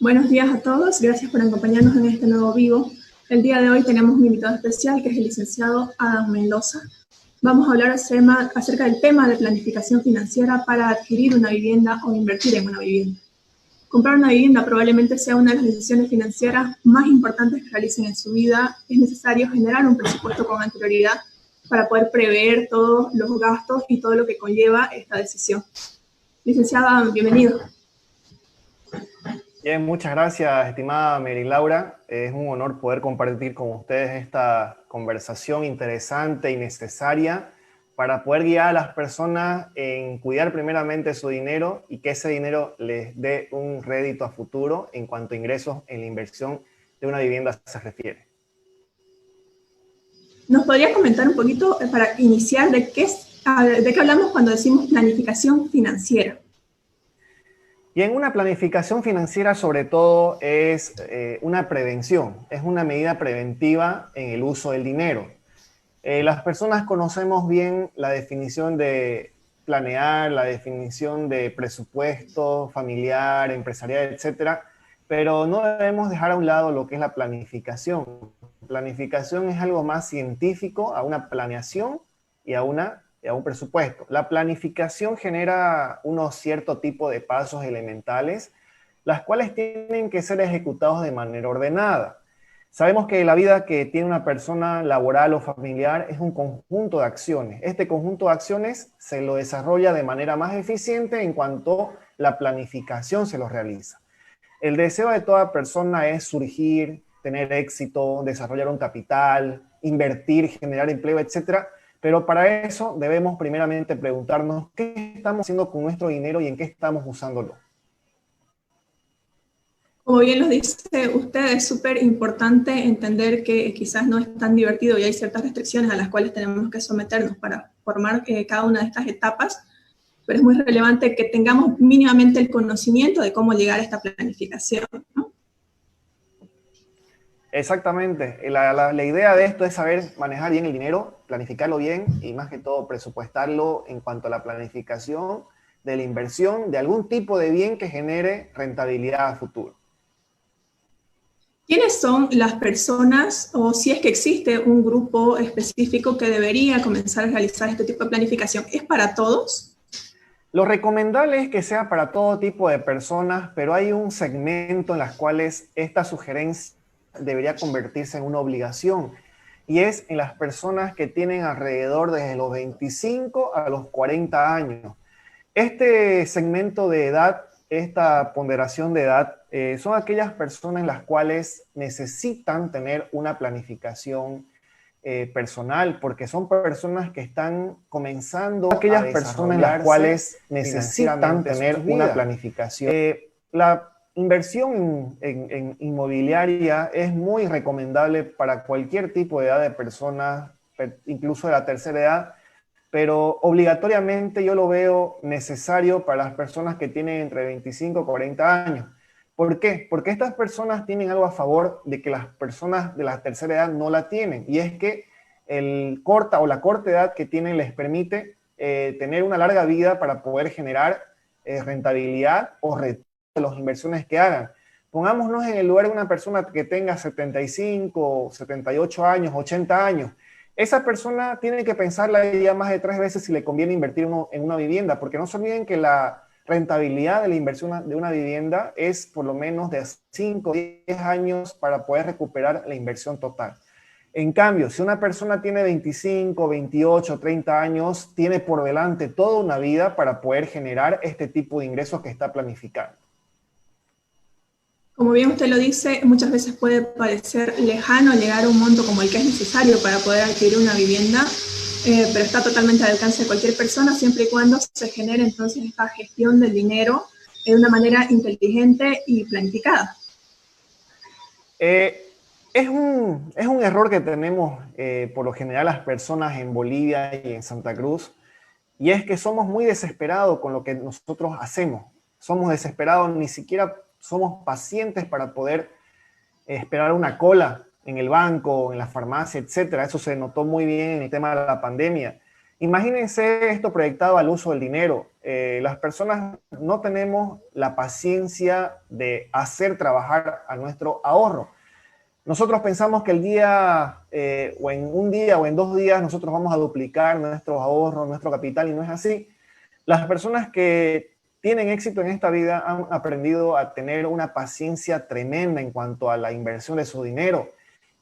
Buenos días a todos, gracias por acompañarnos en este nuevo vivo. El día de hoy tenemos un invitado especial que es el licenciado Adam Mendoza. Vamos a hablar acerca del tema de planificación financiera para adquirir una vivienda o invertir en una vivienda. Comprar una vivienda probablemente sea una de las decisiones financieras más importantes que realicen en su vida. Es necesario generar un presupuesto con anterioridad para poder prever todos los gastos y todo lo que conlleva esta decisión. Licenciado Adam, bienvenido. Bien, muchas gracias, estimada Mary Laura. Es un honor poder compartir con ustedes esta conversación interesante y necesaria para poder guiar a las personas en cuidar primeramente su dinero y que ese dinero les dé un rédito a futuro en cuanto a ingresos en la inversión de una vivienda se refiere. ¿Nos podría comentar un poquito, para iniciar, de qué hablamos cuando decimos planificación financiera? Y en una planificación financiera, sobre todo, es una prevención, es una medida preventiva en el uso del dinero. Las personas conocemos bien la definición de planear, la definición de presupuesto familiar, empresarial, etcétera, pero no debemos dejar a un lado lo que es la planificación. Planificación es algo más científico a una planeación y a un presupuesto. La planificación genera unos cierto tipo de pasos elementales, las cuales tienen que ser ejecutados de manera ordenada. Sabemos que la vida que tiene una persona laboral o familiar es un conjunto de acciones. Este conjunto de acciones se lo desarrolla de manera más eficiente en cuanto la planificación se lo realiza. El deseo de toda persona es surgir, tener éxito, desarrollar un capital, invertir, generar empleo, etcétera. Pero para eso debemos primeramente preguntarnos qué estamos haciendo con nuestro dinero y en qué estamos usándolo. Como bien lo dice usted, es súper importante entender que quizás no es tan divertido y hay ciertas restricciones a las cuales tenemos que someternos para formar cada una de estas etapas, pero es muy relevante que tengamos mínimamente el conocimiento de cómo llegar a esta planificación, ¿no? Exactamente. La idea de esto es saber manejar bien el dinero, planificarlo bien y más que todo presupuestarlo en cuanto a la planificación de la inversión de algún tipo de bien que genere rentabilidad a futuro. ¿Quiénes son las personas, o si es que existe un grupo específico que debería comenzar a realizar este tipo de planificación? ¿Es para todos? Lo recomendable es que sea para todo tipo de personas, pero hay un segmento en las cuales esta sugerencia debería convertirse en una obligación, y es en las personas que tienen alrededor desde los 25 a los 40 años. Este segmento de edad, esta ponderación de edad, son aquellas personas en las cuales necesitan tener una planificación personal, porque son personas que están comenzando aquellas personas en las cuales necesitan tener una planificación. La inversión en inmobiliaria es muy recomendable para cualquier tipo de edad de personas, incluso de la tercera edad, pero obligatoriamente yo lo veo necesario para las personas que tienen entre 25 y 40 años. ¿Por qué? Porque estas personas tienen algo a favor de que las personas de la tercera edad no la tienen, y es que la corta edad que tienen les permite tener una larga vida para poder generar rentabilidad o retorno de las inversiones que hagan. Pongámonos en el lugar de una persona que tenga 75, 78 años, 80 años. Esa persona tiene que pensarla ya más de 3 veces si le conviene invertir en una vivienda, porque no se olviden que la rentabilidad de la inversión de una vivienda es por lo menos de 5 o 10 años para poder recuperar la inversión total. En cambio, si una persona tiene 25, 28, 30 años, tiene por delante toda una vida para poder generar este tipo de ingresos que está planificando. Como bien usted lo dice, muchas veces puede parecer lejano llegar a un monto como el que es necesario para poder adquirir una vivienda, pero está totalmente al alcance de cualquier persona, siempre y cuando se genere entonces esta gestión del dinero de una manera inteligente y planificada. Es un error que tenemos por lo general las personas en Bolivia y en Santa Cruz, y es que somos muy desesperados con lo que nosotros hacemos. Somos desesperados, ni siquiera somos pacientes para poder esperar una cola en el banco, en la farmacia, etcétera. Eso se notó muy bien en el tema de la pandemia. Imagínense esto proyectado al uso del dinero. Las personas no tenemos la paciencia de hacer trabajar a nuestro ahorro. Nosotros pensamos que el día, o en un día o en 2 días, nosotros vamos a duplicar nuestros ahorros, nuestro capital, y no es así. Las personas que tienen éxito en esta vida han aprendido a tener una paciencia tremenda en cuanto a la inversión de su dinero.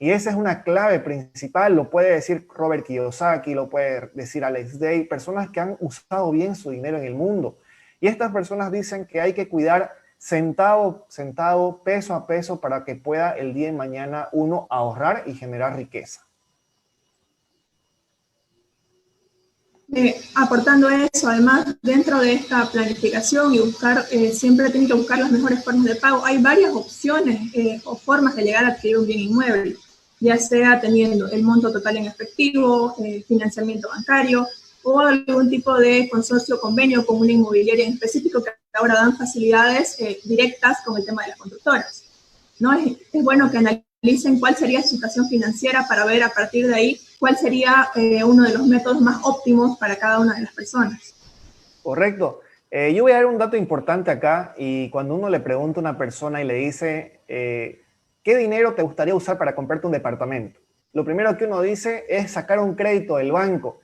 Y esa es una clave principal, lo puede decir Robert Kiyosaki, lo puede decir Alex Day, personas que han usado bien su dinero en el mundo. Y estas personas dicen que hay que cuidar centavo, centavo, peso a peso para que pueda el día de mañana uno ahorrar y generar riqueza. Aportando eso, además, dentro de esta planificación y buscar, siempre tienen que buscar las mejores formas de pago. Hay varias opciones o formas de llegar a adquirir un bien inmueble, ya sea teniendo el monto total en efectivo, financiamiento bancario o algún tipo de consorcio o convenio con una inmobiliaria en específico que ahora dan facilidades directas con el tema de las constructoras, ¿no? Es bueno que analicen cuál sería su situación financiera para ver a partir de ahí cuál sería uno de los métodos más óptimos para cada una de las personas. Correcto. Yo voy a dar un dato importante acá, y cuando uno le pregunta a una persona y le dice, ¿qué dinero te gustaría usar para comprarte un departamento? Lo primero que uno dice es sacar un crédito del banco.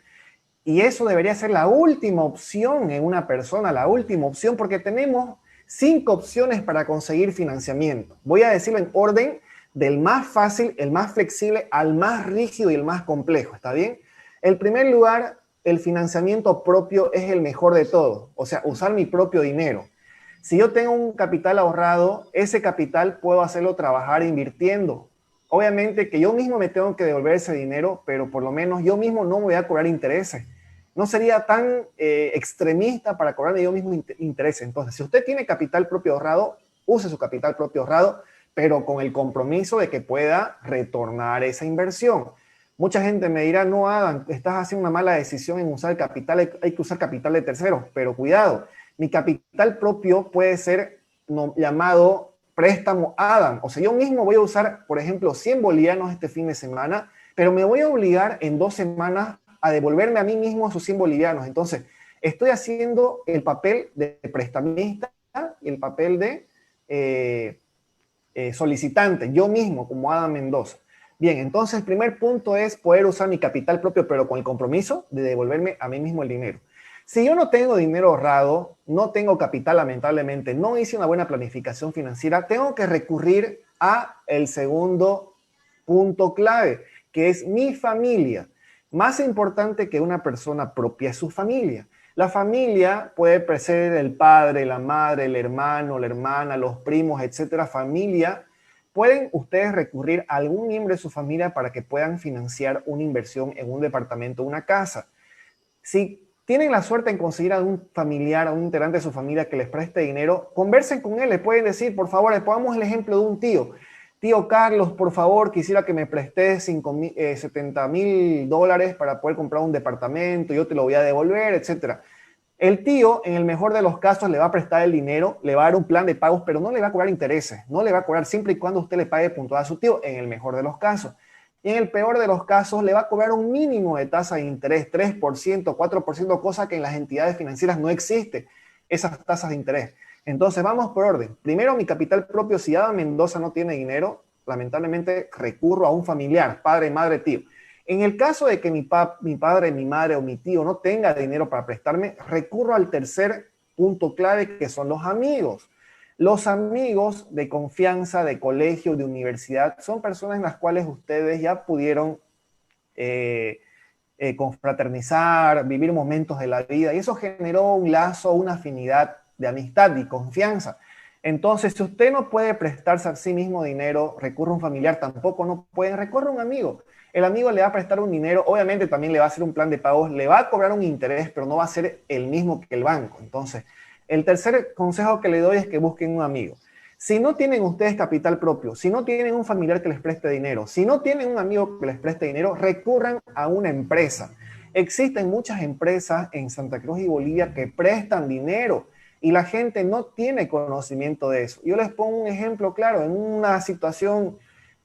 Y eso debería ser la última opción en una persona, la última opción, porque tenemos 5 opciones para conseguir financiamiento. Voy a decirlo en orden del más fácil, el más flexible, al más rígido y el más complejo, ¿está bien? En primer lugar, el financiamiento propio es el mejor de todo, o sea, usar mi propio dinero. Si yo tengo un capital ahorrado, ese capital puedo hacerlo trabajar invirtiendo. Obviamente que yo mismo me tengo que devolver ese dinero, pero por lo menos yo mismo no voy a cobrar intereses. No sería tan extremista para cobrarme yo mismo intereses. Entonces, si usted tiene capital propio ahorrado, use su capital propio ahorrado, pero con el compromiso de que pueda retornar esa inversión. Mucha gente me dirá, no, Adam, estás haciendo una mala decisión en usar el capital, hay que usar capital de terceros, pero cuidado, mi capital propio puede ser llamado préstamo Adam. O sea, yo mismo voy a usar, por ejemplo, 100 bolivianos este fin de semana, pero me voy a obligar en 2 semanas a devolverme a mí mismo esos 100 bolivianos. Entonces, estoy haciendo el papel de prestamista y el papel de solicitante, yo mismo, como Adam Mendoza. Bien, entonces el primer punto es poder usar mi capital propio, pero con el compromiso de devolverme a mí mismo el dinero. Si yo no tengo dinero ahorrado, no tengo capital, lamentablemente, no hice una buena planificación financiera, tengo que recurrir a el segundo punto clave, que es mi familia. Más importante que una persona propia es su familia. La familia puede ser el padre, la madre, el hermano, la hermana, los primos, etcétera. Familia, pueden ustedes recurrir a algún miembro de su familia para que puedan financiar una inversión en un departamento, una casa. Si tienen la suerte en conseguir a un familiar, a un integrante de su familia que les preste dinero, conversen con él, le pueden decir, por favor, le pongamos el ejemplo de un tío. Tío Carlos, por favor, quisiera que me prestes 70,000 dólares para poder comprar un departamento, yo te lo voy a devolver, etcétera. El tío, en el mejor de los casos, le va a prestar el dinero, le va a dar un plan de pagos, pero no le va a cobrar intereses, no le va a cobrar siempre y cuando usted le pague puntual a su tío, en el mejor de los casos. Y en el peor de los casos, le va a cobrar un mínimo de tasa de interés, 3%, 4%, cosa que en las entidades financieras no existe, esas tasas de interés. Entonces, vamos por orden. Primero, mi capital propio. Si Adam Mendoza no tiene dinero, lamentablemente recurro a un familiar, padre, madre, tío. En el caso de que mi padre, mi madre o mi tío no tenga dinero para prestarme, recurro al tercer punto clave, que son los amigos. Los amigos de confianza, de colegio, de universidad, son personas en las cuales ustedes ya pudieron confraternizar, vivir momentos de la vida, y eso generó un lazo, una afinidad de amistad y confianza. Entonces, si usted no puede prestarse a sí mismo dinero, recurre a un familiar, tampoco no pueden, recurre a un amigo. El amigo le va a prestar un dinero, obviamente también le va a hacer un plan de pagos, le va a cobrar un interés, pero no va a ser el mismo que el banco. Entonces, el tercer consejo que le doy es que busquen un amigo. Si no tienen ustedes capital propio, si no tienen un familiar que les preste dinero, si no tienen un amigo que les preste dinero, recurran a una empresa. Existen muchas empresas en Santa Cruz y Bolivia que prestan dinero y la gente no tiene conocimiento de eso. Yo les pongo un ejemplo claro. En una situación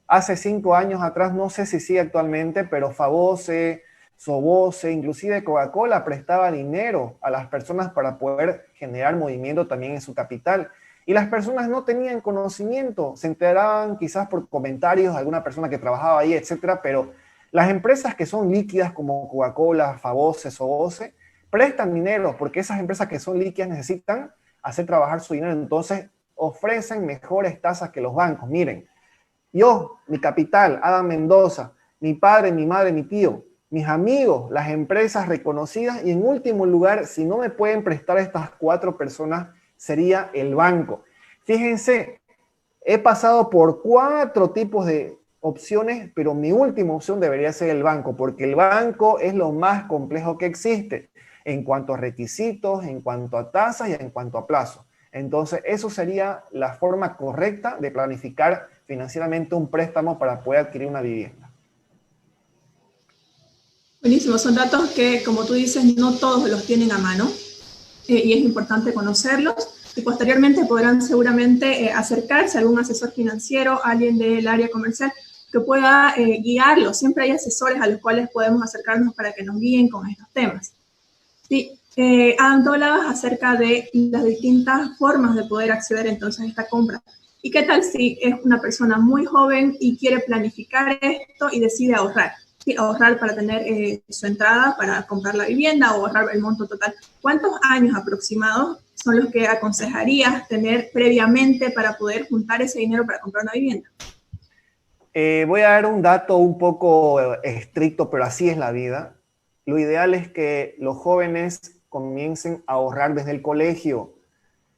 hace 5 años atrás, no sé si sigue actualmente, pero Favose, Soboce, inclusive Coca-Cola prestaba dinero a las personas para poder generar movimiento también en su capital. Y las personas no tenían conocimiento, se enteraban quizás por comentarios de alguna persona que trabajaba ahí, etcétera, pero las empresas que son líquidas como Coca-Cola, Faboce, Soboce, prestan dinero porque esas empresas que son líquidas necesitan hacer trabajar su dinero, entonces ofrecen mejores tasas que los bancos. Miren, yo, mi capital, Adam Mendoza, mi padre, mi madre, mi tío, mis amigos, las empresas reconocidas y en último lugar, si no me pueden prestar estas 4 personas, sería el banco. Fíjense, he pasado por 4 tipos de opciones, pero mi última opción debería ser el banco, porque el banco es lo más complejo que existe en cuanto a requisitos, en cuanto a tasas y en cuanto a plazo. Entonces, eso sería la forma correcta de planificar financieramente un préstamo para poder adquirir una vivienda. Buenísimo, son datos que, como tú dices, no todos los tienen a mano y es importante conocerlos. Y posteriormente podrán seguramente acercarse a algún asesor financiero, alguien del área comercial que pueda guiarlos. Siempre hay asesores a los cuales podemos acercarnos para que nos guíen con estos temas. Sí, Adam, tú hablabas acerca de las distintas formas de poder acceder entonces a esta compra. ¿Y qué tal si es una persona muy joven y quiere planificar esto y decide ahorrar? Sí, ahorrar para tener su entrada para comprar la vivienda o ahorrar el monto total. ¿Cuántos años aproximados son los que aconsejarías tener previamente para poder juntar ese dinero para comprar una vivienda? Voy a dar un dato un poco estricto, pero así es la vida. Lo ideal es que los jóvenes comiencen a ahorrar desde el colegio,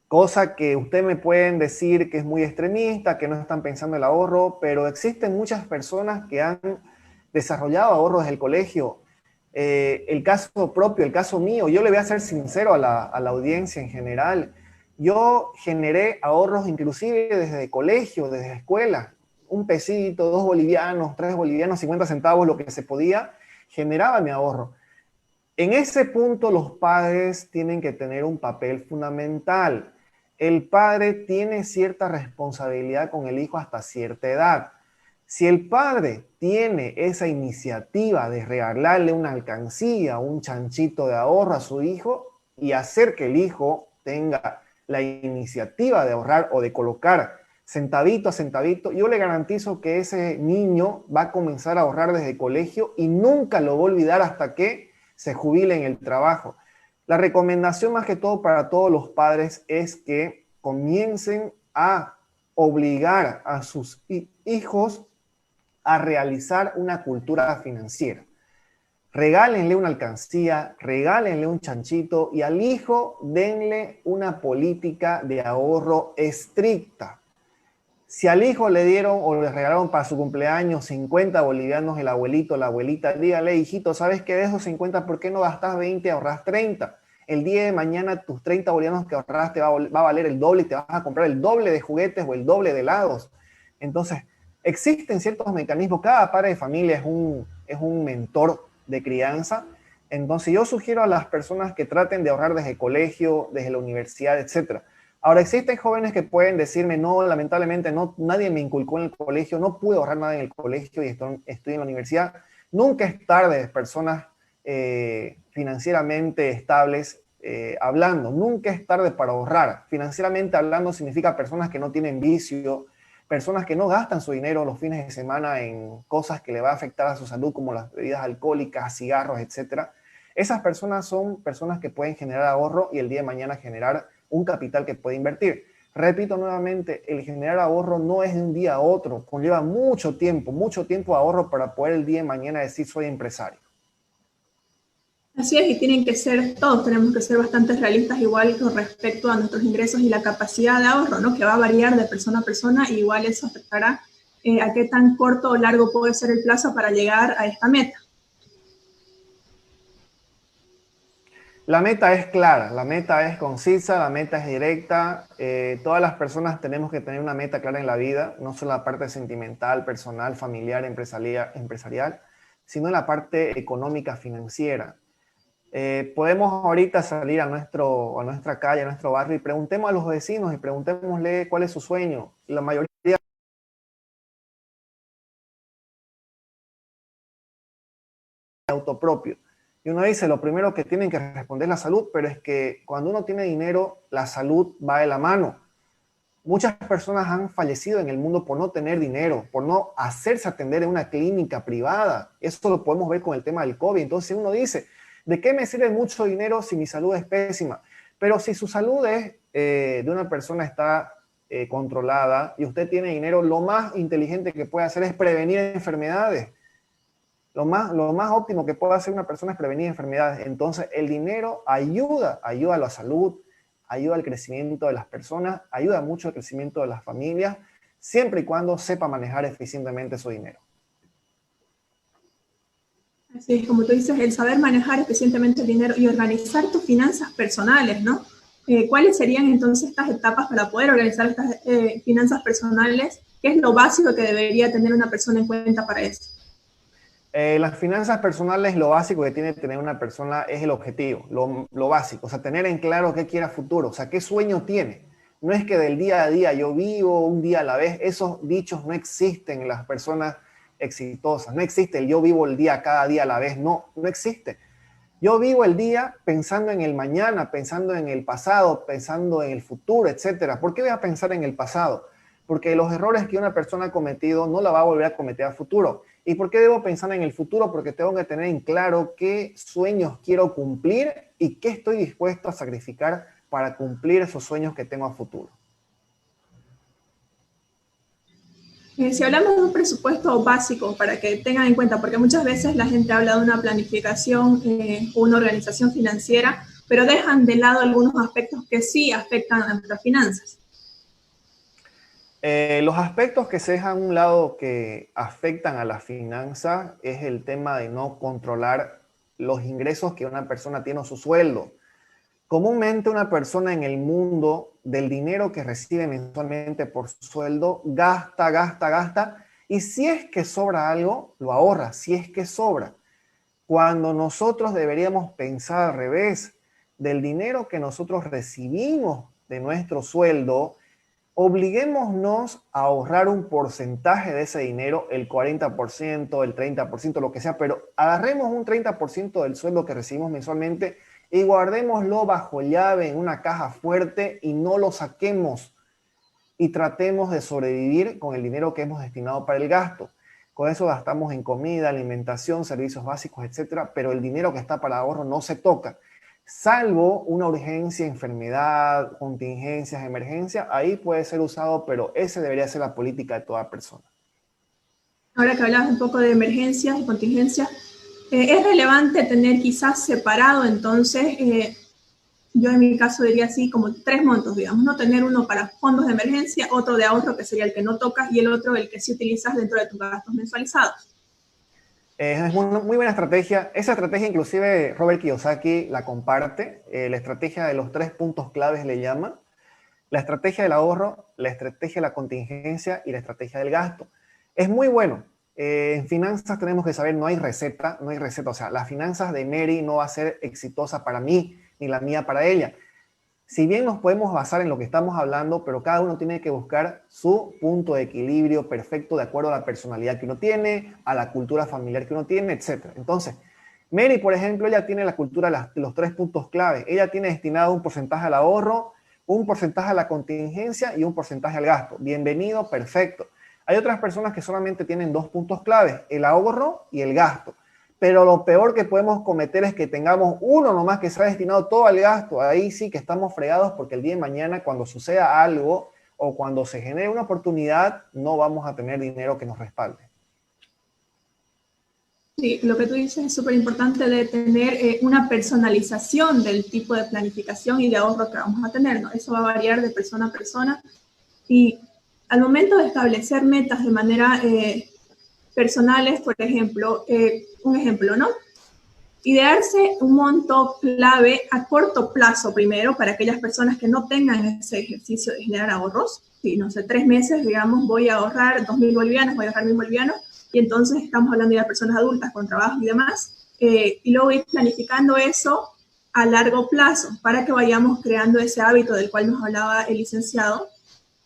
cosa que ustedes me pueden decir que es muy extremista, que no están pensando en el ahorro, pero existen muchas personas que han desarrollado ahorros desde el colegio. El caso propio, el caso mío, yo le voy a ser sincero a la audiencia en general. Yo generé ahorros inclusive desde el colegio, desde la escuela. Un pesito, 2 bolivianos, 3 bolivianos, 50 centavos, lo que se podía, generaba mi ahorro. En ese punto los padres tienen que tener un papel fundamental. El padre tiene cierta responsabilidad con el hijo hasta cierta edad. Si el padre tiene esa iniciativa de regalarle una alcancía, un chanchito de ahorro a su hijo y hacer que el hijo tenga la iniciativa de ahorrar o de colocar centavito a centavito, yo le garantizo que ese niño va a comenzar a ahorrar desde el colegio y nunca lo va a olvidar hasta que se jubile en el trabajo. La recomendación más que todo para todos los padres es que comiencen a obligar a sus hijos a realizar una cultura financiera. Regálenle una alcancía, regálenle un chanchito y al hijo denle una política de ahorro estricta. Si al hijo le dieron o le regalaron para su cumpleaños 50 bolivianos el abuelito o la abuelita, dígale, hijito, ¿sabes qué? De esos 50, ¿por qué no gastas 20 y ahorras 30? El día de mañana tus 30 bolivianos que ahorraste va a valer el doble y te vas a comprar el doble de juguetes o el doble de helados. Entonces, existen ciertos mecanismos. Cada padre de familia es un mentor de crianza. Entonces, yo sugiero a las personas que traten de ahorrar desde el colegio, desde la universidad, etcétera. Ahora, existen jóvenes que pueden decirme, no, lamentablemente no, nadie me inculcó en el colegio, no pude ahorrar nada en el colegio y estoy en la universidad. Nunca es tarde, personas financieramente estables hablando, nunca es tarde para ahorrar. Financieramente hablando significa personas que no tienen vicio, personas que no gastan su dinero los fines de semana en cosas que le va a afectar a su salud, como las bebidas alcohólicas, cigarros, etc. Esas personas son personas que pueden generar ahorro y el día de mañana generar un capital que puede invertir. Repito nuevamente, el generar ahorro no es de un día a otro, conlleva mucho tiempo de ahorro para poder el día de mañana decir soy empresario. Así es, y tienen que ser, todos tenemos que ser bastante realistas igual con respecto a nuestros ingresos y la capacidad de ahorro, ¿no? Que va a variar de persona a persona y igual eso afectará a qué tan corto o largo puede ser el plazo para llegar a esta meta. La meta es clara, la meta es concisa, la meta es directa. Todas las personas tenemos que tener una meta clara en la vida, no solo la parte sentimental, personal, familiar, empresarial, sino la parte económica, financiera. Podemos ahorita salir a nuestra calle, a nuestro barrio y preguntemos a los vecinos y preguntémosle cuál es su sueño. La mayoría auto propio. Y uno dice, lo primero que tienen que responder es la salud, pero es que cuando uno tiene dinero, la salud va de la mano. Muchas personas han fallecido en el mundo por no tener dinero, por no hacerse atender en una clínica privada. Eso lo podemos ver con el tema del COVID. Entonces uno dice, ¿de qué me sirve mucho dinero si mi salud es pésima? Pero si su salud es de una persona está controlada y usted tiene dinero, lo más inteligente que puede hacer es prevenir enfermedades. Lo más óptimo que puede hacer una persona es prevenir enfermedades. Entonces el dinero ayuda a la salud, ayuda al crecimiento de las personas, ayuda mucho al crecimiento de las familias, siempre y cuando sepa manejar eficientemente su dinero. Así es, como tú dices, el saber manejar eficientemente el dinero y organizar tus finanzas personales, ¿no? ¿Cuáles serían entonces estas etapas para poder organizar estas finanzas personales? ¿Qué es lo básico que debería tener una persona en cuenta para eso? Las finanzas personales, lo básico que tiene que tener una persona es el objetivo, lo básico, o sea, tener en claro qué quiere a futuro, o sea, qué sueño tiene. No es que del día a día yo vivo un día a la vez, esos dichos no existen en las personas exitosas, no existe el yo vivo el día cada día a la vez, no existe. Yo vivo el día pensando en el mañana, pensando en el pasado, pensando en el futuro, etcétera. ¿Por qué voy a pensar en el pasado? Porque los errores que una persona ha cometido no la va a volver a cometer a futuro. ¿Y por qué debo pensar en el futuro? Porque tengo que tener en claro qué sueños quiero cumplir y qué estoy dispuesto a sacrificar para cumplir esos sueños que tengo a futuro. Si hablamos de un presupuesto básico para que tengan en cuenta, porque muchas veces la gente habla de una planificación o una organización financiera, pero dejan de lado algunos aspectos que sí afectan a nuestras finanzas. Los aspectos que se dejan a un lado que afectan a las finanzas es el tema de no controlar los ingresos que una persona tiene o su sueldo. Comúnmente una persona en el mundo del dinero que recibe mensualmente por su sueldo gasta y si es que sobra algo, lo ahorra, si es que sobra. Cuando nosotros deberíamos pensar al revés, del dinero que nosotros recibimos de nuestro sueldo, obliguémonos a ahorrar un porcentaje de ese dinero, el 40%, el 30%, lo que sea, pero agarremos un 30% del sueldo que recibimos mensualmente y guardémoslo bajo llave en una caja fuerte y no lo saquemos y tratemos de sobrevivir con el dinero que hemos destinado para el gasto. Con eso gastamos en comida, alimentación, servicios básicos, etcétera, pero el dinero que está para ahorro no se toca. Salvo una urgencia, enfermedad, contingencias, emergencia, ahí puede ser usado, pero ese debería ser la política de toda persona. Ahora que hablabas un poco de emergencias y contingencias, es relevante tener quizás separado, entonces, yo en mi caso diría así, como 3 montos, digamos, no tener uno para fondos de emergencia, otro de ahorro, que sería el que no tocas, y el otro el que sí utilizas dentro de tus gastos mensualizados. Es muy buena estrategia. Esa estrategia inclusive Robert Kiyosaki la comparte. La estrategia de los 3 puntos claves le llama. La estrategia del ahorro, la estrategia de la contingencia y la estrategia del gasto. Es muy bueno. En finanzas tenemos que saber, no hay receta. O sea, las finanzas de Mary no va a ser exitosa para mí, ni la mía para ella. Si bien nos podemos basar en lo que estamos hablando, pero cada uno tiene que buscar su punto de equilibrio perfecto de acuerdo a la personalidad que uno tiene, a la cultura familiar que uno tiene, etc. Entonces, Mary, por ejemplo, ella tiene la cultura de los 3 puntos clave. Ella tiene destinado un porcentaje al ahorro, un porcentaje a la contingencia y un porcentaje al gasto. Bienvenido, perfecto. Hay otras personas que solamente tienen 2 puntos claves, el ahorro y el gasto. Pero lo peor que podemos cometer es que tengamos uno nomás que se ha destinado todo al gasto. Ahí sí que estamos fregados porque el día de mañana, cuando suceda algo o cuando se genere una oportunidad, no vamos a tener dinero que nos respalde. Sí, lo que tú dices es súper importante de tener una personalización del tipo de planificación y de ahorro que vamos a tener, ¿no? Eso va a variar de persona a persona. Y al momento de establecer metas de manera personales, por ejemplo, un ejemplo, ¿no? Idearse un monto clave a corto plazo primero para aquellas personas que no tengan ese ejercicio de generar ahorros. Si, no sé, 3 meses, digamos, voy a ahorrar 2.000 bolivianos, voy a ahorrar 1.000 bolivianos, y entonces estamos hablando ya de personas adultas con trabajo y demás, y luego ir planificando eso a largo plazo para que vayamos creando ese hábito del cual nos hablaba el licenciado,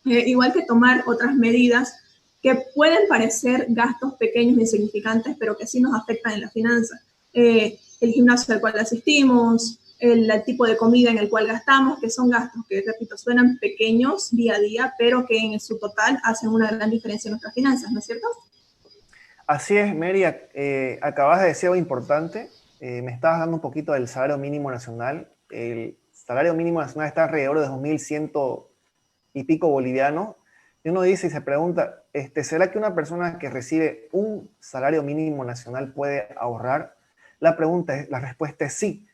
igual que tomar otras medidas que pueden parecer gastos pequeños e insignificantes, pero que sí nos afectan en la finanza. el gimnasio al cual asistimos, el tipo de comida en el cual gastamos, que son gastos que, repito, suenan pequeños día a día, pero que en su total hacen una gran diferencia en nuestras finanzas, ¿no es cierto? Así es, Mary, acabas de decir algo importante. Me estabas dando un poquito del salario mínimo nacional. El salario mínimo nacional está alrededor de 2.100 y pico bolivianos. Y uno dice y se pregunta, ¿será que una persona que recibe un salario mínimo nacional puede ahorrar? La respuesta es sí.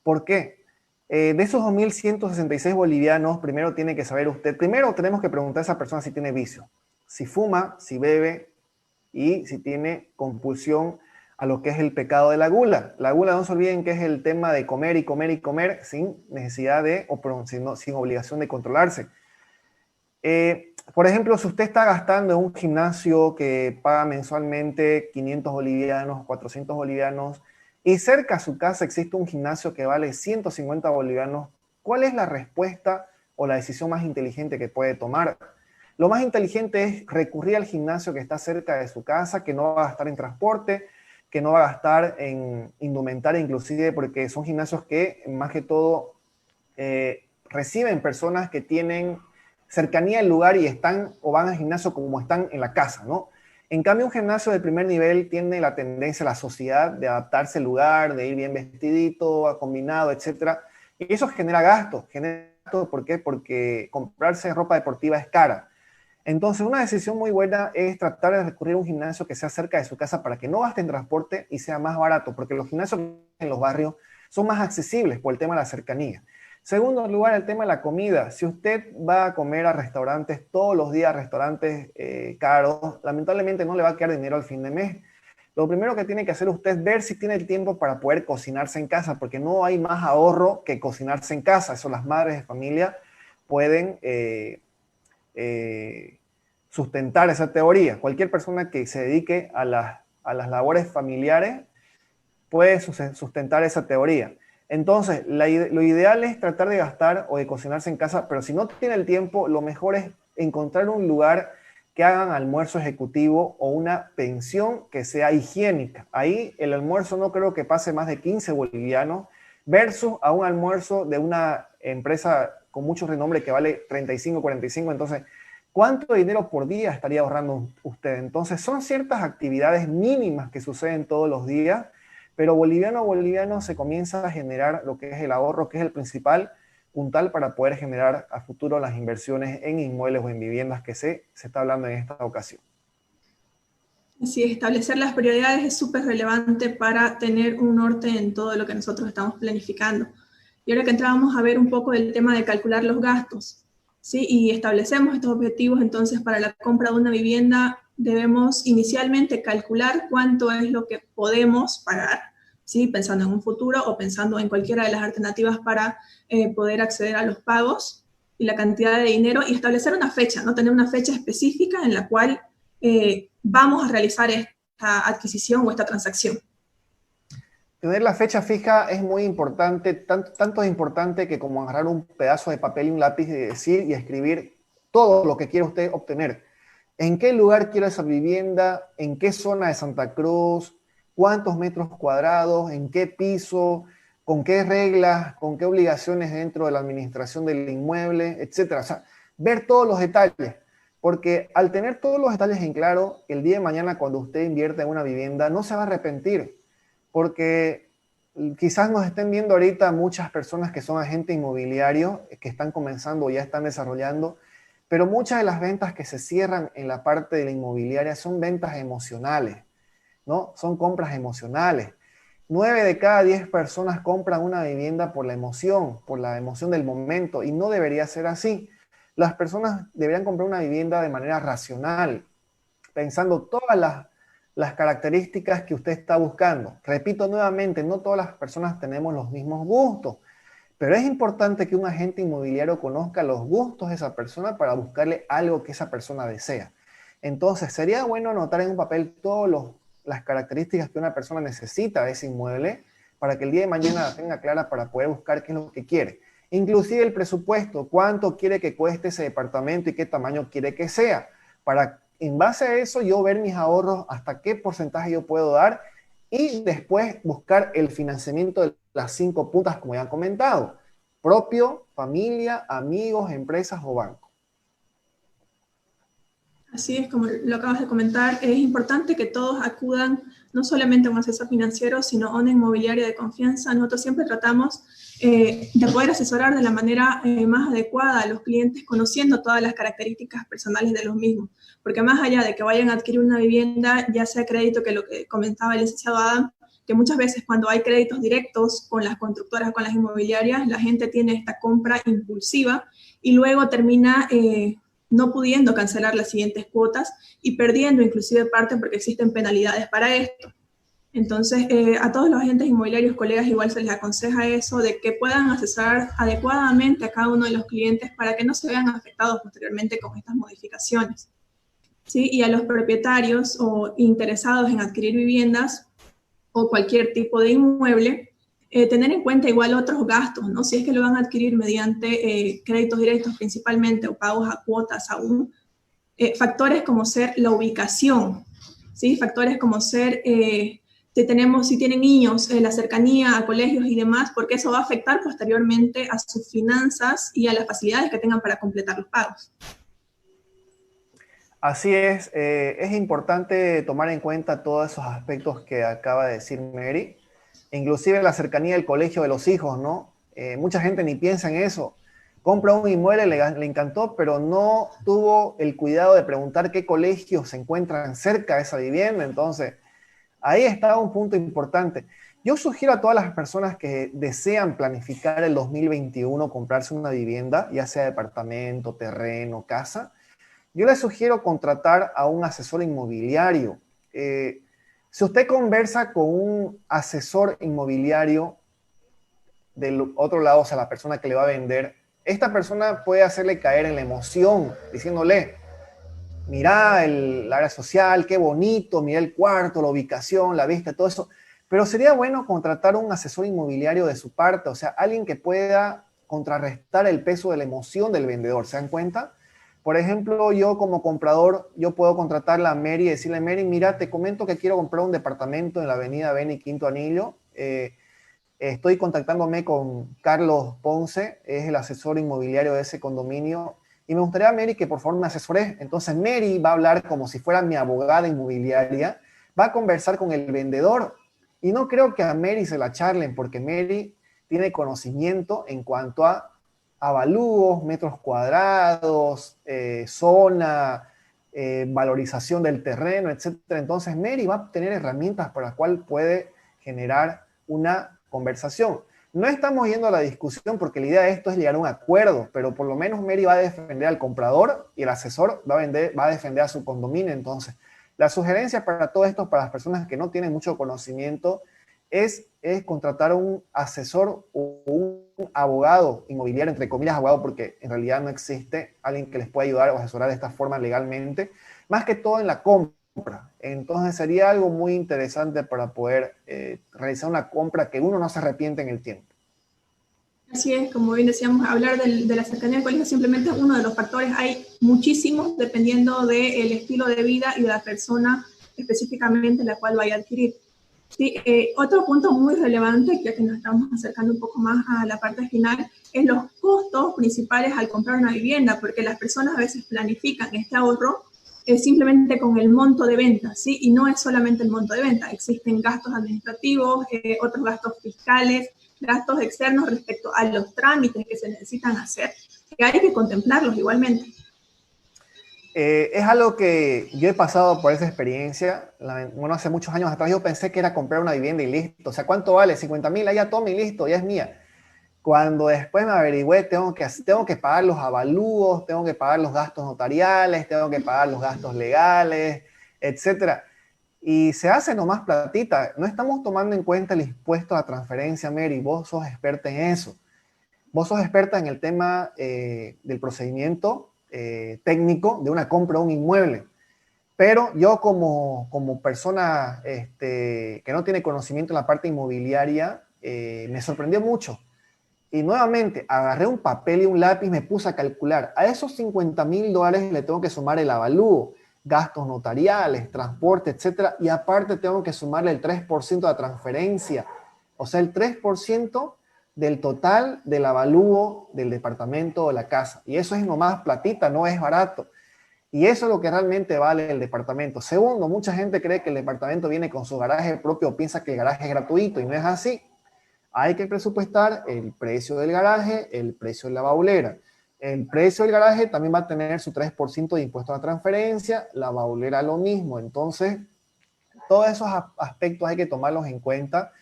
¿Por qué? De esos 2.166 bolivianos, primero tiene que saber usted, primero tenemos que preguntar a esa persona si tiene vicio, si fuma, si bebe y si tiene compulsión a lo que es el pecado de la gula. La gula, no se olviden que es el tema de comer y comer y comer sin necesidad de, o perdón, sin obligación de controlarse. Por ejemplo, si usted está gastando en un gimnasio que paga mensualmente 500 bolivianos, 400 bolivianos, y cerca a su casa existe un gimnasio que vale 150 bolivianos, ¿cuál es la respuesta o la decisión más inteligente que puede tomar? Lo más inteligente es recurrir al gimnasio que está cerca de su casa, que no va a gastar en transporte, que no va a gastar en indumentaria inclusive, porque son gimnasios que más que todo reciben personas que tienen cercanía al lugar y están o van al gimnasio como están en la casa, ¿no? En cambio, un gimnasio de primer nivel tiene la tendencia a la sociedad de adaptarse al lugar, de ir bien vestidito, combinado, etcétera. Y eso genera gasto. ¿Por qué? Porque comprarse ropa deportiva es cara. Entonces, una decisión muy buena es tratar de recurrir a un gimnasio que sea cerca de su casa para que no gaste en transporte y sea más barato, porque los gimnasios en los barrios son más accesibles por el tema de la cercanía. Segundo lugar, el tema de la comida. Si usted va a comer a restaurantes todos los días, restaurantes caros, lamentablemente no le va a quedar dinero al fin de mes. Lo primero que tiene que hacer usted es ver si tiene el tiempo para poder cocinarse en casa, porque no hay más ahorro que cocinarse en casa. Eso las madres de familia pueden sustentar esa teoría. Cualquier persona que se dedique a las labores familiares puede sustentar esa teoría. Entonces, lo ideal es tratar de gastar o de cocinarse en casa, pero si no tiene el tiempo, lo mejor es encontrar un lugar que hagan almuerzo ejecutivo o una pensión que sea higiénica. Ahí el almuerzo no creo que pase más de 15 bolivianos versus a un almuerzo de una empresa con mucho renombre que vale 35, 45. Entonces, ¿cuánto dinero por día estaría ahorrando usted? Entonces, son ciertas actividades mínimas que suceden todos los días, pero boliviano a boliviano se comienza a generar lo que es el ahorro, que es el principal puntal para poder generar a futuro las inversiones en inmuebles o en viviendas que se está hablando en esta ocasión. Así es, establecer las prioridades es súper relevante para tener un norte en todo lo que nosotros estamos planificando. Y ahora que entrábamos a ver un poco el tema de calcular los gastos, ¿sí? Y establecemos estos objetivos, entonces para la compra de una vivienda debemos inicialmente calcular cuánto es lo que podemos pagar, ¿sí? Pensando en un futuro o pensando en cualquiera de las alternativas para poder acceder a los pagos y la cantidad de dinero y establecer una fecha, ¿no? Tener una fecha específica en la cual vamos a realizar esta adquisición o esta transacción. Tener la fecha fija es muy importante, tanto es importante que como agarrar un pedazo de papel y un lápiz y decir y escribir todo lo que quiere usted obtener. ¿En qué lugar quiero esa vivienda? ¿En qué zona de Santa Cruz? ¿Cuántos metros cuadrados? ¿En qué piso? ¿Con qué reglas? ¿Con qué obligaciones dentro de la administración del inmueble? Etcétera. O sea, ver todos los detalles. Porque al tener todos los detalles en claro, el día de mañana cuando usted invierta en una vivienda, no se va a arrepentir. Porque quizás nos estén viendo ahorita muchas personas que son agentes inmobiliarios, que están comenzando o ya están desarrollando, pero muchas de las ventas que se cierran en la parte de la inmobiliaria son ventas emocionales, ¿no? Son compras emocionales. 9 de cada 10 personas compran una vivienda por la emoción del momento, y no debería ser así. Las personas deberían comprar una vivienda de manera racional, pensando todas las características que usted está buscando. Repito nuevamente, no todas las personas tenemos los mismos gustos, pero es importante que un agente inmobiliario conozca los gustos de esa persona para buscarle algo que esa persona desea. Entonces, sería bueno anotar en un papel todas las características que una persona necesita de ese inmueble para que el día de mañana la tenga clara para poder buscar qué es lo que quiere. Inclusive el presupuesto, cuánto quiere que cueste ese departamento y qué tamaño quiere que sea, para en base a eso yo ver mis ahorros, hasta qué porcentaje yo puedo dar y después buscar el financiamiento de las 5 puntas, como ya han comentado: propio, familia, amigos, empresas o banco. Así es, como lo acabas de comentar, es importante que todos acudan no solamente a un asesor financiero, sino a una inmobiliaria de confianza. Nosotros siempre tratamos de poder asesorar de la manera más adecuada a los clientes, conociendo todas las características personales de los mismos. Porque más allá de que vayan a adquirir una vivienda, ya sea crédito, que lo que comentaba el licenciado Adam, que muchas veces cuando hay créditos directos con las constructoras, con las inmobiliarias, la gente tiene esta compra impulsiva y luego termina no pudiendo cancelar las siguientes cuotas y perdiendo inclusive parte porque existen penalidades para esto. Entonces, a todos los agentes inmobiliarios, colegas, igual se les aconseja eso, de que puedan asesorar adecuadamente a cada uno de los clientes para que no se vean afectados posteriormente con estas modificaciones. ¿Sí? Y a los propietarios o interesados en adquirir viviendas o cualquier tipo de inmueble, tener en cuenta igual otros gastos, ¿no? Si es que lo van a adquirir mediante créditos directos principalmente o pagos a cuotas aún, factores como ser la ubicación, ¿sí? Factores como ser, si tienen niños, la cercanía a colegios y demás, porque eso va a afectar posteriormente a sus finanzas y a las facilidades que tengan para completar los pagos. Así es importante tomar en cuenta todos esos aspectos que acaba de decir Mary, inclusive la cercanía del colegio de los hijos, ¿no? Mucha gente ni piensa en eso. Compra un inmueble, le encantó, pero no tuvo el cuidado de preguntar qué colegios se encuentran cerca de esa vivienda. Entonces, ahí está un punto importante. Yo sugiero a todas las personas que desean planificar el 2021 comprarse una vivienda, ya sea departamento, terreno, casa, yo les sugiero contratar a un asesor inmobiliario. Si usted conversa con un asesor inmobiliario del otro lado, o sea, la persona que le va a vender, esta persona puede hacerle caer en la emoción, diciéndole: mira el área social, qué bonito, mira el cuarto, la ubicación, la vista, todo eso. Pero sería bueno contratar un asesor inmobiliario de su parte, o sea, alguien que pueda contrarrestar el peso de la emoción del vendedor. ¿Se dan cuenta? Por ejemplo, yo como comprador, yo puedo contratarla a Mary y decirle: Mary, mira, te comento que quiero comprar un departamento en la avenida Beni Quinto Anillo. Estoy contactándome con Carlos Ponce, es el asesor inmobiliario de ese condominio, y me gustaría, Mary, que por favor me asesore. Entonces Mary va a hablar como si fuera mi abogada inmobiliaria, va a conversar con el vendedor, y no creo que a Mary se la charlen, porque Mary tiene conocimiento en cuanto a avalúos, metros cuadrados, zona, valorización del terreno, etcétera. Entonces Mary va a tener herramientas para las cuales puede generar una conversación. No estamos yendo a la discusión porque la idea de esto es llegar a un acuerdo, pero por lo menos Mary va a defender al comprador y el asesor va a defender a su condominio. Entonces, la sugerencia para todo esto, para las personas que no tienen mucho conocimiento, es contratar a un asesor o un abogado inmobiliario, entre comillas abogado, porque en realidad no existe alguien que les pueda ayudar o asesorar de esta forma legalmente, más que todo en la compra. Entonces sería algo muy interesante para poder realizar una compra que uno no se arrepiente en el tiempo. Así es, como bien decíamos, hablar de la cercanía del colegio simplemente es uno de los factores. Hay muchísimos dependiendo del estilo de vida y de la persona específicamente la cual vaya a adquirir. Sí, otro punto muy relevante, ya que nos estamos acercando un poco más a la parte final, es los costos principales al comprar una vivienda, porque las personas a veces planifican este ahorro simplemente con el monto de venta, ¿sí? Y no es solamente el monto de venta, existen gastos administrativos, otros gastos fiscales, gastos externos respecto a los trámites que se necesitan hacer, que hay que contemplarlos igualmente. Es algo que yo he pasado por esa experiencia. Bueno, hace muchos años atrás yo pensé que era comprar una vivienda y listo. O sea, ¿cuánto vale? 50.000, ya tome y listo, ya es mía. Cuando después me averigüé, tengo que pagar los avalúos, tengo que pagar los gastos notariales, tengo que pagar los gastos legales, etcétera. Y se hace nomás platita. No estamos tomando en cuenta el impuesto a transferencia, Mary. Vos sos experta en eso. Vos sos experta en el tema del procedimiento técnico de una compra de un inmueble. Pero yo como persona que no tiene conocimiento en la parte inmobiliaria, me sorprendió mucho. Y nuevamente agarré un papel y un lápiz, me puse a calcular. A esos $50.000 le tengo que sumar el avalúo. gastos notariales, transporte, etcétera, y aparte tengo que sumarle el 3% de transferencia, o sea, el 3% del total del avalúo del departamento o la casa. Y eso es nomás platita, no es barato. Y eso es lo que realmente vale el departamento. Segundo, mucha gente cree que el departamento viene con su garaje propio, piensa que el garaje es gratuito y no es así. Hay que presupuestar el precio del garaje, el precio de la baulera. El precio del garaje también va a tener su 3% de impuesto a la transferencia, la baulera lo mismo. Entonces, todos esos aspectos hay que tomarlos en cuenta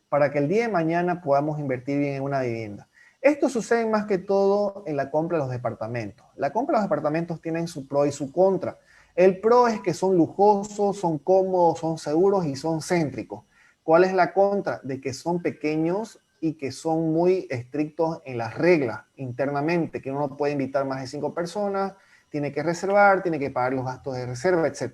para que el día de mañana podamos invertir bien en una vivienda. Esto sucede más que todo en la compra de los departamentos. La compra de los departamentos tienen su pro y su contra. El pro es que son lujosos, son cómodos, son seguros y son céntricos. ¿Cuál es la contra? De que son pequeños y que son muy estrictos en las reglas internamente, que uno no puede invitar más de 5 personas, tiene que reservar, tiene que pagar los gastos de reserva, etc.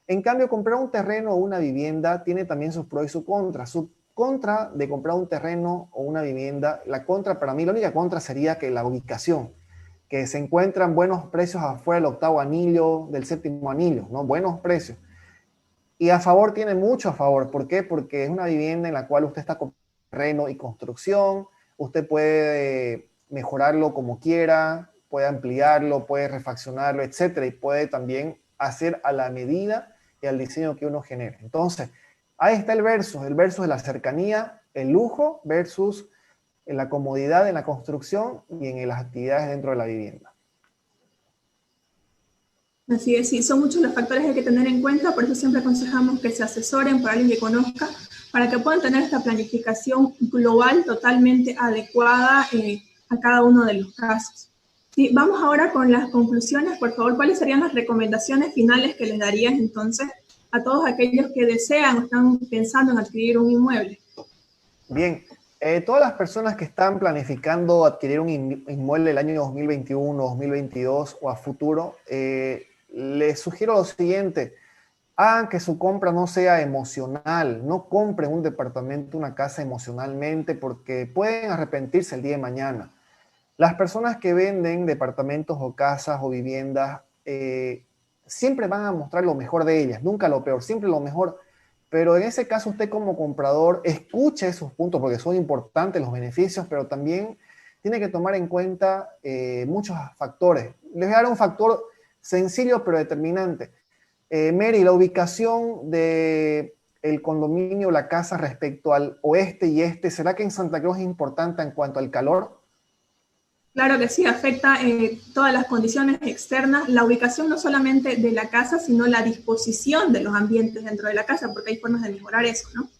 En cambio, comprar un terreno o una vivienda tiene también sus pros y sus contras. Su contra de comprar un terreno o una vivienda, la contra para mí, la única contra sería que la ubicación, que se encuentran buenos precios afuera del octavo anillo, del séptimo anillo, ¿no? Buenos precios. Y a favor tiene mucho a favor. ¿Por qué? Porque es una vivienda en la cual usted está con terreno y construcción, usted puede mejorarlo como quiera, puede ampliarlo, puede refaccionarlo, etcétera, y puede también hacer a la medida y al diseño que uno genere. Entonces, ahí está el versus de la cercanía, el lujo versus la comodidad en la construcción y en las actividades dentro de la vivienda. Así es, sí, son muchos los factores que hay que tener en cuenta, por eso siempre aconsejamos que se asesoren por alguien que conozca, para que puedan tener esta planificación global totalmente adecuada a cada uno de los casos. Sí, vamos ahora con las conclusiones. Por favor, ¿cuáles serían las recomendaciones finales que les darías entonces a todos aquellos que desean o están pensando en adquirir un inmueble? Bien, todas las personas que están planificando adquirir un inmueble el año 2021, 2022 o a futuro, les sugiero lo siguiente: hagan que su compra no sea emocional, no compren un departamento, una casa emocionalmente, porque pueden arrepentirse el día de mañana. Las personas que venden departamentos o casas o viviendas siempre van a mostrar lo mejor de ellas, nunca lo peor, siempre lo mejor. Pero en ese caso usted como comprador escuche esos puntos porque son importantes los beneficios, pero también tiene que tomar en cuenta muchos factores. Les voy a dar un factor sencillo pero determinante. Mary, la ubicación del condominio, la casa respecto al oeste y este, ¿será que en Santa Cruz es importante en cuanto al calor? Claro que sí, afecta todas las condiciones externas, la ubicación no solamente de la casa, sino la disposición de los ambientes dentro de la casa, porque hay formas de mejorar eso, ¿no?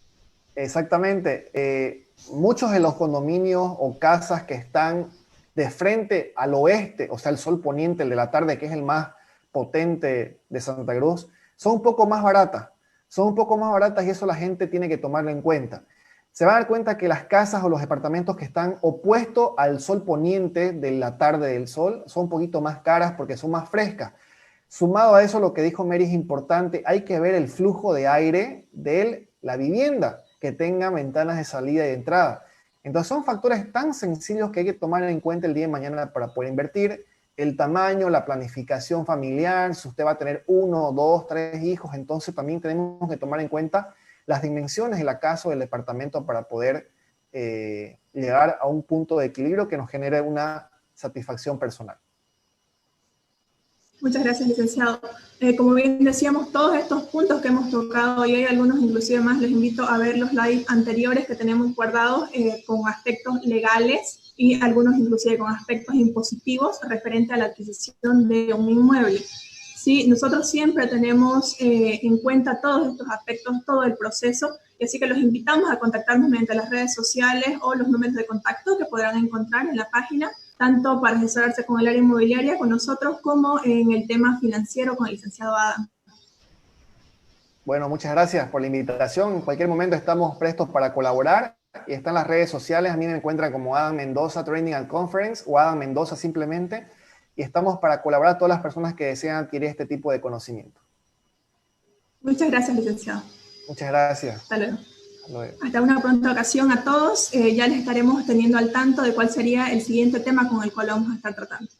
Exactamente. Muchos de los condominios o casas que están de frente al oeste, o sea, el sol poniente, el de la tarde, que es el más potente de Santa Cruz, son un poco más baratas. Son un poco más baratas y eso la gente tiene que tomarlo en cuenta. Se va a dar cuenta que las casas o los departamentos que están opuestos al sol poniente de la tarde del sol son un poquito más caras porque son más frescas. Sumado a eso, lo que dijo Mary es importante, hay que ver el flujo de aire de la vivienda, que tenga ventanas de salida y de entrada. Entonces son factores tan sencillos que hay que tomar en cuenta el día de mañana para poder invertir. El tamaño, la planificación familiar, si usted va a tener 1, 2, 3 hijos, entonces también tenemos que tomar en cuenta las dimensiones de la casa o del departamento para poder llegar a un punto de equilibrio que nos genere una satisfacción personal. Muchas gracias, licenciado. Como bien decíamos, todos estos puntos que hemos tocado y hay algunos inclusive más, les invito a ver los live anteriores que tenemos guardados con aspectos legales y algunos inclusive con aspectos impositivos referente a la adquisición de un inmueble. Sí, nosotros siempre tenemos en cuenta todos estos aspectos, todo el proceso, y así que los invitamos a contactarnos mediante las redes sociales o los números de contacto que podrán encontrar en la página, tanto para asesorarse con el área inmobiliaria, con nosotros, como en el tema financiero con el licenciado Adam. Bueno, muchas gracias por la invitación. En cualquier momento estamos prestos para colaborar y están las redes sociales. A mí me encuentran como Adam Mendoza Training and Conference o Adam Mendoza simplemente. Y estamos para colaborar a todas las personas que desean adquirir este tipo de conocimiento. Muchas gracias, licenciado. Muchas gracias. Hasta luego. Hasta luego. Hasta una pronta ocasión a todos. Ya les estaremos teniendo al tanto de cuál sería el siguiente tema con el cual vamos a estar tratando.